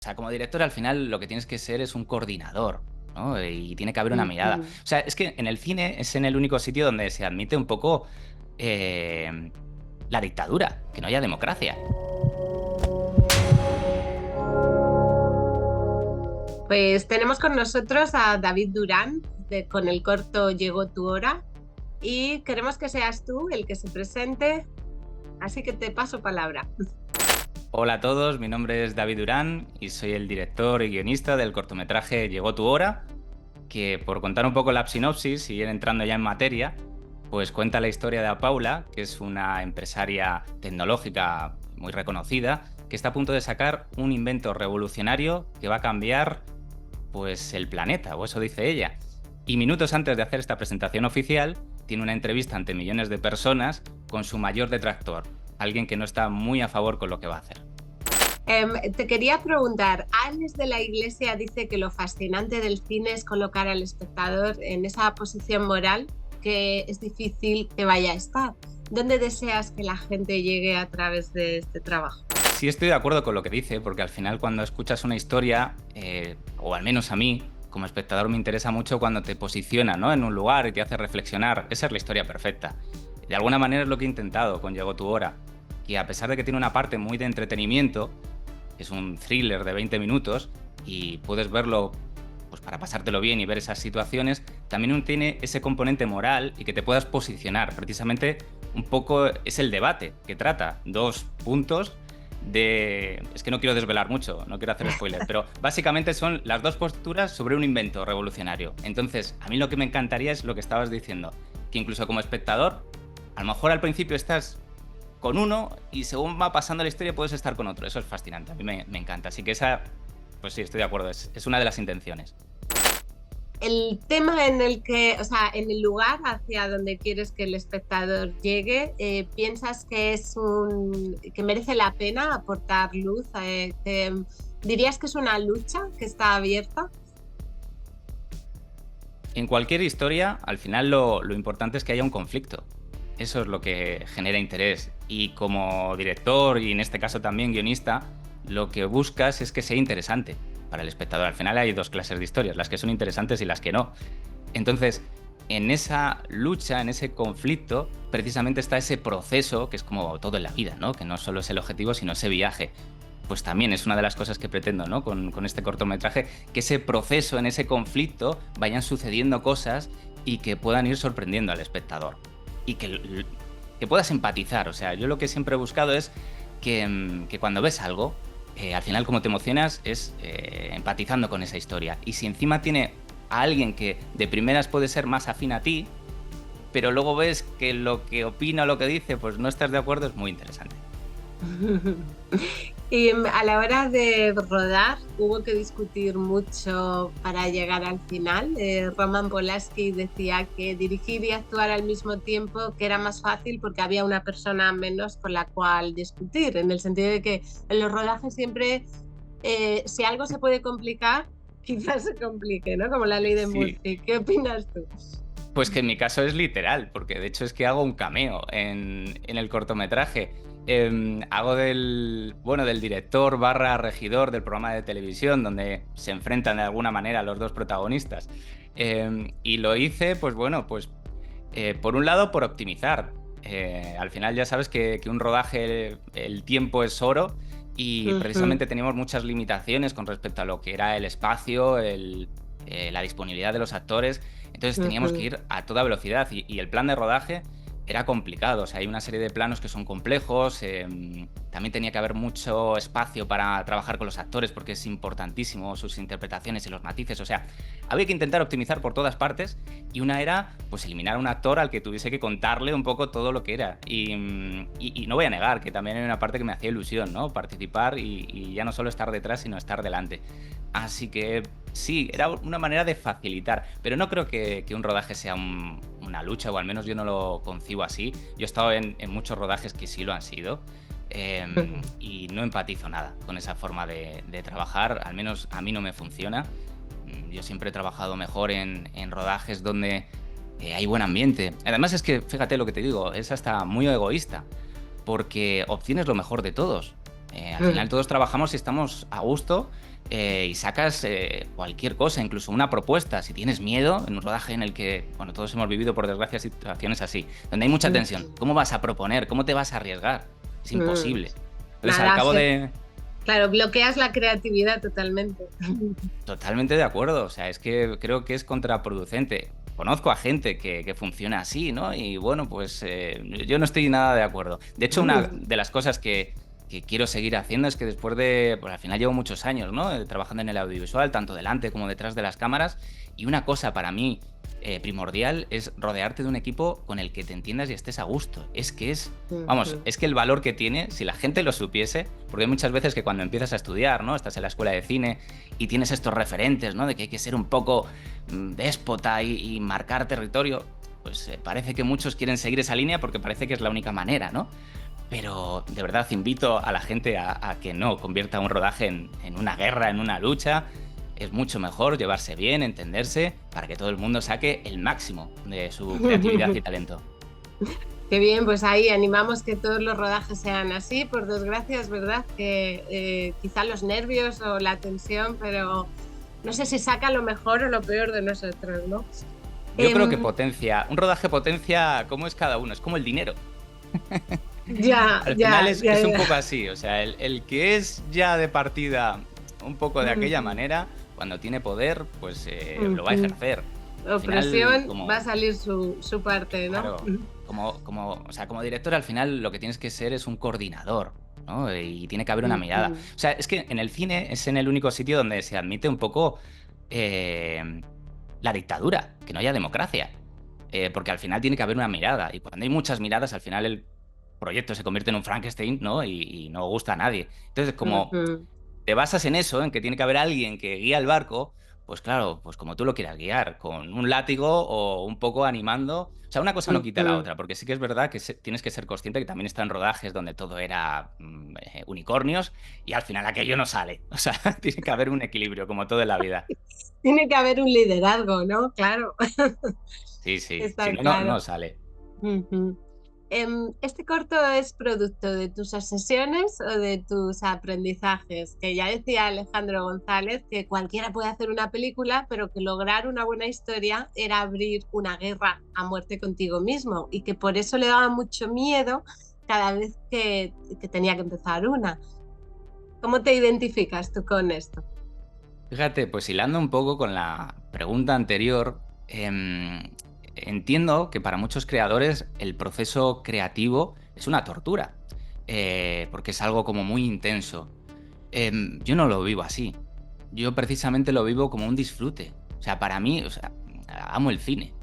O sea, como director al final lo que tienes que ser es un coordinador, ¿no? Y tiene que haber una mirada. O sea, es que en el cine es en el único sitio donde se admite un poco eh, la dictadura, que no haya democracia. Pues tenemos con nosotros a David Durán con el corto Llegó tu hora y queremos que seas tú el que se presente, así que te paso palabra. Hola a todos, mi nombre es David Durán y soy el director y guionista del cortometraje Llegó tu hora, que por contar un poco la sinopsis y ir entrando ya en materia, pues cuenta la historia de Paula, que es una empresaria tecnológica muy reconocida, que está a punto de sacar un invento revolucionario que va a cambiar pues el planeta, o eso dice ella. Y minutos antes de hacer esta presentación oficial, tiene una entrevista ante millones de personas con su mayor detractor, alguien que no está muy a favor con lo que va a hacer. Te quería preguntar, Alex de la Iglesia dice que lo fascinante del cine es colocar al espectador en esa posición moral que es difícil que vaya a estar. ¿Dónde deseas que la gente llegue a través de este trabajo? Sí estoy de acuerdo con lo que dice, porque al final cuando escuchas una historia, o al menos a mí, como espectador me interesa mucho cuando te posiciona, ¿no?, en un lugar y te hace reflexionar. Esa es la historia perfecta. De alguna manera es lo que he intentado con Llegó tu hora, que a pesar de que tiene una parte muy de entretenimiento, es un thriller de 20 minutos y puedes verlo pues para pasártelo bien y ver esas situaciones, también tiene ese componente moral y que te puedas posicionar. Precisamente un poco es el debate que trata, dos puntos de... Es que no quiero desvelar mucho, no quiero hacer spoiler, pero básicamente son las dos posturas sobre un invento revolucionario. Entonces, a mí lo que me encantaría es lo que estabas diciendo, que incluso como espectador, a lo mejor al principio estás con uno y según va pasando la historia puedes estar con otro. Eso es fascinante, a mí me encanta. Así que esa, pues sí, estoy de acuerdo, es una de las intenciones. El tema en el que, o sea, en el lugar hacia donde quieres que el espectador llegue, ¿piensas que que merece la pena aportar luz? ¿Dirías que es una lucha que está abierta? En cualquier historia, al final lo importante es que haya un conflicto. Eso es lo que genera interés. Y como director, y en este caso también guionista, lo que buscas es que sea interesante para el espectador. Al final hay dos clases de historias, las que son interesantes y las que no. Entonces, en esa lucha, en ese conflicto, precisamente está ese proceso, que es como todo en la vida, ¿no? Que no solo es el objetivo, sino ese viaje. Pues también es una de las cosas que pretendo, ¿no?, con este cortometraje, que ese proceso, en ese conflicto, vayan sucediendo cosas y que puedan ir sorprendiendo al espectador. Y que puedas empatizar. O sea, yo lo que siempre he buscado es que cuando ves algo, al final como te emocionas es empatizando con esa historia. Y si encima tiene a alguien que de primeras puede ser más afín a ti, pero luego ves que lo que opina o lo que dice, pues no estás de acuerdo, es muy interesante. Y a la hora de rodar hubo que discutir mucho para llegar al final. Roman Polanski decía que dirigir y actuar al mismo tiempo que era más fácil porque había una persona menos con la cual discutir, en el sentido de que en los rodajes siempre, si algo se puede complicar, quizás se complique, ¿no? Como la ley de Sí. Murphy. ¿Qué opinas tú? Pues que en mi caso es literal, porque de hecho es que hago un cameo en el cortometraje. Hago del director barra regidor del programa de televisión donde se enfrentan de alguna manera los dos protagonistas. Y lo hice, pues bueno, pues por un lado por optimizar. Al final ya sabes que un rodaje, el tiempo es oro y Ujú, precisamente teníamos muchas limitaciones con respecto a lo que era el espacio, la disponibilidad de los actores. Entonces teníamos que ujú. ir a toda velocidad y el plan de rodaje era complicado. O sea, hay una serie de planos que son complejos. También tenía que haber mucho espacio para trabajar con los actores porque es importantísimo sus interpretaciones y los matices. O sea, había que intentar optimizar por todas partes y una era pues eliminar a un actor al que tuviese que contarle un poco todo lo que era. Y no voy a negar que también hay una parte que me hacía ilusión, ¿no? Participar y ya no solo estar detrás, sino estar delante. Así que sí, era una manera de facilitar, pero no creo que un rodaje sea una lucha, o al menos yo no lo concibo así. Yo he estado en muchos rodajes que sí lo han sido, y no empatizo nada con esa forma de trabajar, al menos a mí no me funciona. Yo siempre he trabajado mejor en rodajes donde hay buen ambiente. Además es que, fíjate lo que te digo, es hasta muy egoísta, porque obtienes lo mejor de todos. Al final todos trabajamos y estamos a gusto y sacas cualquier cosa, incluso una propuesta. Si tienes miedo en un rodaje en el que, bueno, todos hemos vivido por desgracia situaciones así, donde hay mucha tensión, ¿cómo vas a proponer? ¿Cómo te vas a arriesgar? Es imposible. Entonces, Nada, al cabo de... Claro, bloqueas la creatividad totalmente. Totalmente de acuerdo, o sea, es que creo que es contraproducente. Conozco a gente que funciona así, ¿no? Y bueno, pues yo no estoy nada de acuerdo. De hecho, una de las cosas que quiero seguir haciendo es que después de, pues al final llevo muchos años, ¿no? Trabajando en el audiovisual, tanto delante como detrás de las cámaras, y una cosa para mí primordial es rodearte de un equipo con el que te entiendas y estés a gusto. Es que vamos, es que el valor que tiene, si la gente lo supiese, porque hay muchas veces que cuando empiezas a estudiar, ¿no? Estás en la escuela de cine y tienes estos referentes, ¿no? De que hay que ser un poco déspota y marcar territorio, pues parece que muchos quieren seguir esa línea porque parece que es la única manera, ¿no? Pero de verdad invito a la gente a que no convierta un rodaje en una guerra, en una lucha. Es mucho mejor llevarse bien, entenderse, para que todo el mundo saque el máximo de su creatividad y talento. Qué bien, pues ahí animamos que todos los rodajes sean así. Por desgracia es verdad que quizá los nervios o la tensión, pero no sé si saca lo mejor o lo peor de nosotros, ¿no? Yo creo que un rodaje potencia cómo es cada uno, es como el dinero. Al final es un poco así, o sea, el que es ya de partida un poco de aquella manera, cuando tiene poder, pues lo va a ejercer. Opresión, va a salir su parte, ¿no? Claro, como director, al final lo que tienes que ser es un coordinador, ¿no? Y tiene que haber una mirada. O sea, es que en el cine es en el único sitio donde se admite un poco la dictadura, que no haya democracia. Porque al final tiene que haber una mirada. Y cuando hay muchas miradas, al final el proyecto se convierte en un Frankenstein, ¿no? Y no gusta a nadie. Entonces, como te basas en eso, en que tiene que haber alguien que guía el barco, pues claro, pues como tú lo quieras guiar, con un látigo o un poco animando. O sea, una cosa no quita la otra, porque sí que es verdad que tienes que ser consciente que también están rodajes donde todo era unicornios y al final aquello no sale. O sea, tiene que haber un equilibrio, como todo en la vida. Tiene que haber un liderazgo, ¿no? Claro. Sí, Está si no, claro. no sale. ¿Este corto es producto de tus obsesiones o de tus aprendizajes? Que ya decía Alejandro González que cualquiera puede hacer una película, pero que lograr una buena historia era abrir una guerra a muerte contigo mismo y que por eso le daba mucho miedo cada vez que tenía que empezar una. ¿Cómo te identificas tú con esto? Fíjate, pues hilando un poco con la pregunta anterior, entiendo que para muchos creadores el proceso creativo es una tortura, porque es algo como muy intenso. Yo no lo vivo así. Yo precisamente lo vivo como un disfrute. O sea, para mí, o sea, amo el cine,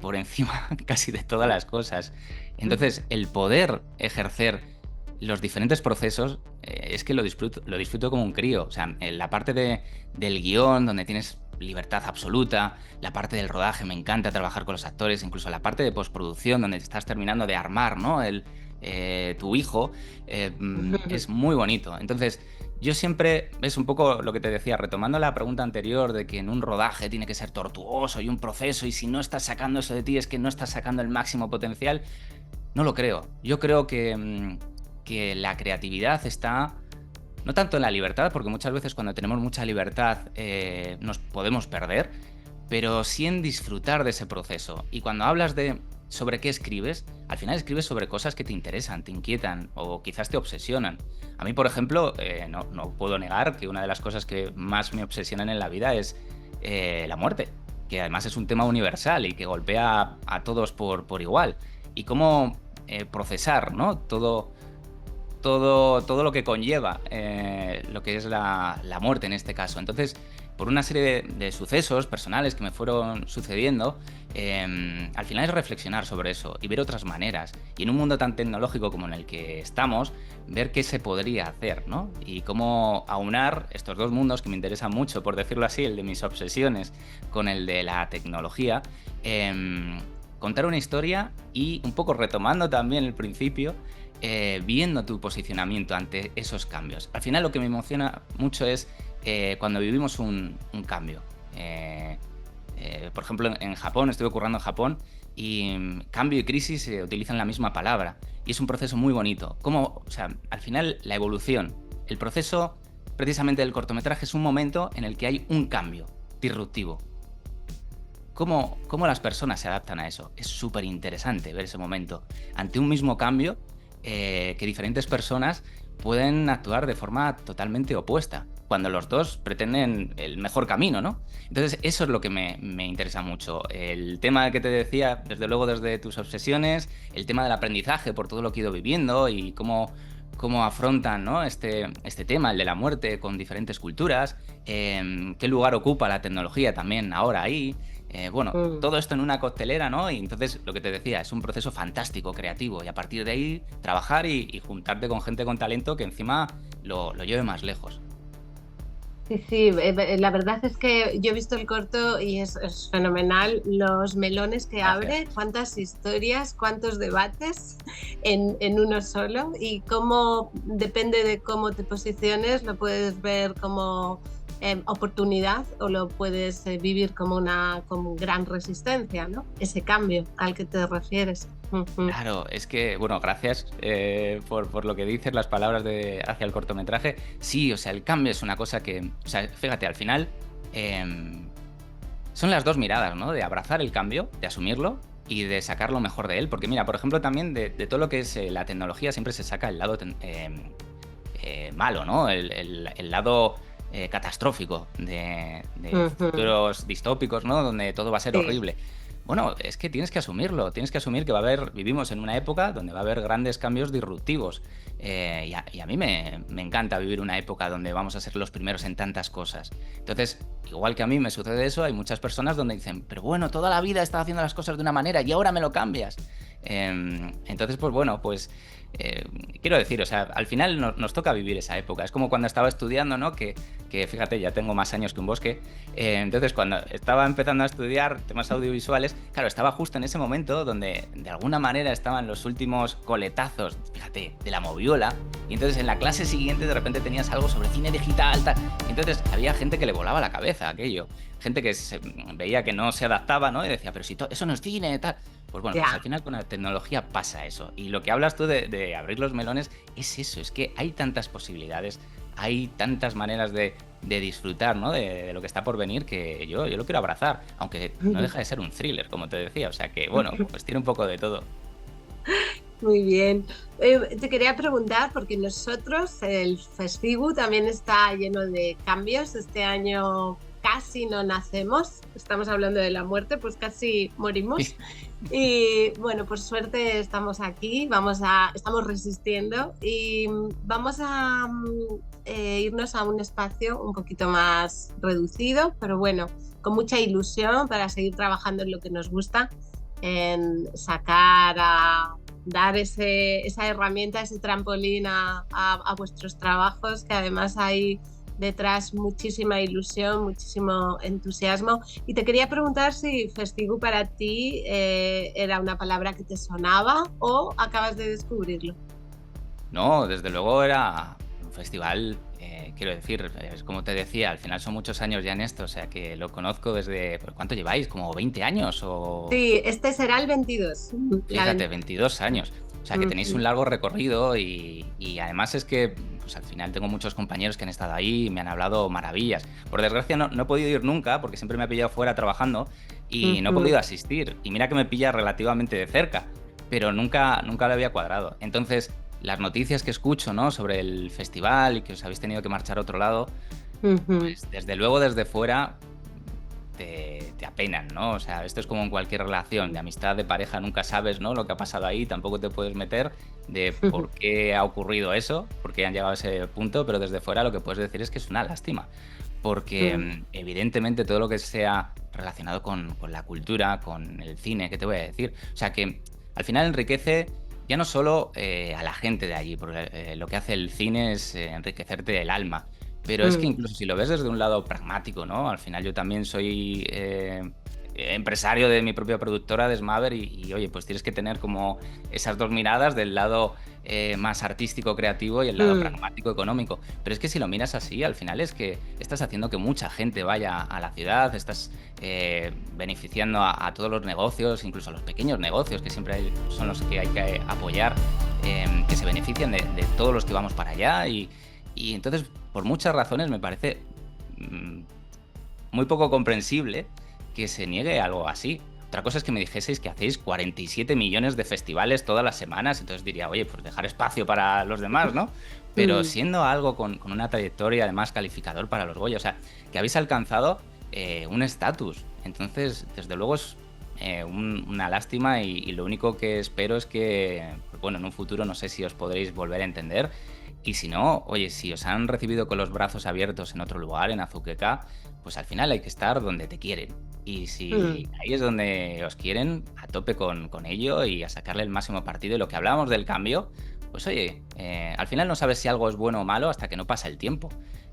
por encima casi de todas las cosas. Entonces, el poder ejercer los diferentes procesos es que lo disfruto como un crío. O sea, en la parte del guión, donde tienes libertad absoluta, la parte del rodaje, me encanta trabajar con los actores, incluso la parte de postproducción, donde estás terminando de armar, ¿no? Tu hijo, es muy bonito. Entonces, yo siempre, es un poco lo que te decía, retomando la pregunta anterior de que en un rodaje tiene que ser tortuoso y un proceso, y si no estás sacando eso de ti es que no estás sacando el máximo potencial, no lo creo. Yo creo que la creatividad está no tanto en la libertad, porque muchas veces cuando tenemos mucha libertad nos podemos perder, pero sí en disfrutar de ese proceso. Y cuando hablas sobre qué escribes, al final escribes sobre cosas que te interesan, te inquietan o quizás te obsesionan. A mí, por ejemplo, no puedo negar que una de las cosas que más me obsesionan en la vida es la muerte, que además es un tema universal y que golpea a todos por igual. Y cómo procesar, ¿no? todo lo que conlleva lo que es la muerte en este caso. Entonces, por una serie de sucesos personales que me fueron sucediendo, al final es reflexionar sobre eso y ver otras maneras. Y en un mundo tan tecnológico como en el que estamos, ver qué se podría hacer, ¿no? Y cómo aunar estos dos mundos que me interesan mucho, por decirlo así, el de mis obsesiones con el de la tecnología, contar una historia y un poco retomando también el principio, viendo tu posicionamiento ante esos cambios. Al final lo que me emociona mucho es cuando vivimos un cambio. Por ejemplo, en Japón, estuve currando en Japón y cambio y crisis utilizan la misma palabra y es un proceso muy bonito. Como, o sea, al final la evolución, el proceso precisamente del cortometraje es un momento en el que hay un cambio disruptivo. ¿Cómo las personas se adaptan a eso? Es súper interesante ver ese momento. Ante un mismo cambio, que diferentes personas pueden actuar de forma totalmente opuesta, cuando los dos pretenden el mejor camino, ¿no? Entonces, eso es lo que me interesa mucho. El tema que te decía, desde luego, desde tus obsesiones, el tema del aprendizaje por todo lo que he ido viviendo y cómo afrontan, ¿no?, este tema, el de la muerte, con diferentes culturas, qué lugar ocupa la tecnología también ahora ahí. Bueno, todo esto en una coctelera, ¿no? Y entonces, lo que te decía, es un proceso fantástico, creativo, y a partir de ahí trabajar y juntarte con gente con talento que encima lo lleve más lejos. Sí, sí, la verdad es que yo he visto el corto y es fenomenal los melones que Gracias. abre, cuántas historias, cuántos debates en uno solo y cómo depende de cómo te posiciones, lo puedes ver como oportunidad o lo puedes vivir como gran resistencia, ¿no? Ese cambio al que te refieres. Ujú. Claro, es que, bueno, gracias por lo que dices, las palabras hacia el cortometraje. Sí, o sea, el cambio es una cosa que, o sea, fíjate, al final em, son las dos miradas, ¿no? De abrazar el cambio, de asumirlo y de sacar lo mejor de él. Porque mira, por ejemplo, también de todo lo que es la tecnología siempre se saca el lado malo, ¿no? El lado catastrófico de Ujú. futuros distópicos, ¿no? Donde todo va a ser Sí. horrible. Bueno, es que tienes que asumirlo, tienes que asumir que vivimos en una época donde va a haber grandes cambios disruptivos. Y a mí me encanta vivir una época donde vamos a ser los primeros en tantas cosas. Entonces, igual que a mí me sucede eso, hay muchas personas donde dicen, pero bueno, toda la vida he estado haciendo las cosas de una manera y ahora me lo cambias. Entonces, pues bueno, pues eh, quiero decir, o sea, al final nos toca vivir esa época. Es como cuando estaba estudiando, ¿no? Que fíjate, ya tengo más años que un bosque. Entonces, cuando estaba empezando a estudiar temas audiovisuales, claro, estaba justo en ese momento donde de alguna manera estaban los últimos coletazos, fíjate, de la moviola. Y entonces en la clase siguiente de repente tenías algo sobre cine digital, tal. Y entonces había gente que le volaba la cabeza aquello. Gente que veía que no se adaptaba, ¿no? Y decía, pero si eso no es cine, tal. Pues bueno, pues al Ya. final con la tecnología pasa eso. Y lo que hablas tú de abrir los melones es eso, es que hay tantas posibilidades, hay tantas maneras de disfrutar, ¿no? De lo que está por venir, que yo lo quiero abrazar, aunque no deja de ser un thriller, como te decía. O sea que, bueno, pues tiene un poco de todo. Muy bien. Te quería preguntar, porque nosotros, el Festivu también está lleno de cambios. Este año casi no nacemos, estamos hablando de la muerte, pues casi morimos. Y bueno, por suerte estamos aquí, estamos resistiendo y vamos a irnos a un espacio un poquito más reducido, pero bueno, con mucha ilusión para seguir trabajando en lo que nos gusta, en dar esa herramienta, ese trampolín a vuestros trabajos, que además hay detrás muchísima ilusión, muchísimo entusiasmo. Y te quería preguntar si Festigu para ti era una palabra que te sonaba o acabas de descubrirlo. No, desde luego era un festival, quiero decir, es como te decía, al final son muchos años ya en esto, o sea que lo conozco desde, ¿por cuánto lleváis? ¿Como 20 años? O Sí, este será el 22. fíjate, 22 años. O sea que tenéis un largo recorrido y además es que pues al final tengo muchos compañeros que han estado ahí y me han hablado maravillas. Por desgracia no he podido ir nunca porque siempre me ha pillado fuera trabajando y no he podido asistir. Y mira que me pilla relativamente de cerca, pero nunca lo había cuadrado. Entonces, las noticias que escucho, ¿no?, sobre el festival y que os habéis tenido que marchar a otro lado, pues desde luego desde fuera te apenan, ¿no? O sea, esto es como en cualquier relación de amistad, de pareja, nunca sabes, ¿no?, lo que ha pasado ahí, tampoco te puedes meter de por qué ha ocurrido eso, por qué han llegado a ese punto, pero desde fuera lo que puedes decir es que es una lástima, porque evidentemente todo lo que sea relacionado con la cultura, con el cine, ¿qué te voy a decir? O sea, que al final enriquece ya no solo a la gente de allí, porque lo que hace el cine es enriquecerte el alma, pero es que incluso si lo ves desde un lado pragmático, ¿no? Al final yo también soy empresario de mi propia productora, de Smaver, oye, pues tienes que tener como esas dos miradas del lado más artístico, creativo y el lado pragmático, económico. Pero es que si lo miras así, al final es que estás haciendo que mucha gente vaya a la ciudad, estás beneficiando a todos los negocios, incluso a los pequeños negocios, que siempre son los que hay que apoyar, que se benefician de todos los que vamos para allá Y entonces, por muchas razones, me parece muy poco comprensible que se niegue algo así. Otra cosa es que me dijeseis que hacéis 47 millones de festivales todas las semanas, entonces diría, oye, pues dejar espacio para los demás, ¿no? Pero Mm, siendo algo con una trayectoria, además calificador para los Goya, o sea, que habéis alcanzado un estatus. Entonces, desde luego es una lástima y lo único que espero es que, pues bueno, en un futuro no sé si os podréis volver a entender. Y si no, oye, si os han recibido con los brazos abiertos en otro lugar, en Azuqueca, pues al final hay que estar donde te quieren. Y mm, si ahí es donde os quieren, a tope con ello y a sacarle el máximo partido. Y lo que hablábamos del cambio, pues oye, al final no sabes si algo es bueno o malo hasta que no pasa el tiempo.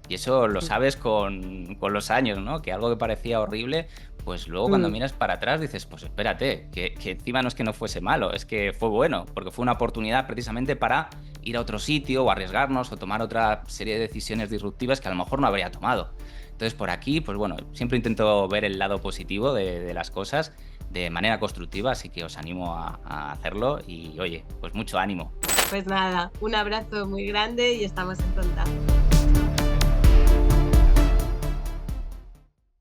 Y eso lo sabes con los años, ¿no? Que algo que parecía horrible, pues luego cuando mm. miras para atrás dices, pues espérate, que encima no es que no fuese malo, es que fue bueno, porque fue una oportunidad precisamente para ir a otro sitio o arriesgarnos o tomar otra serie de decisiones disruptivas que a lo mejor no habría tomado. Entonces, por aquí, pues bueno, siempre intento ver el lado positivo de las cosas de manera constructiva, así que os animo a hacerlo y, oye, pues mucho ánimo. Pues nada, un abrazo muy grande y estamos en contacto.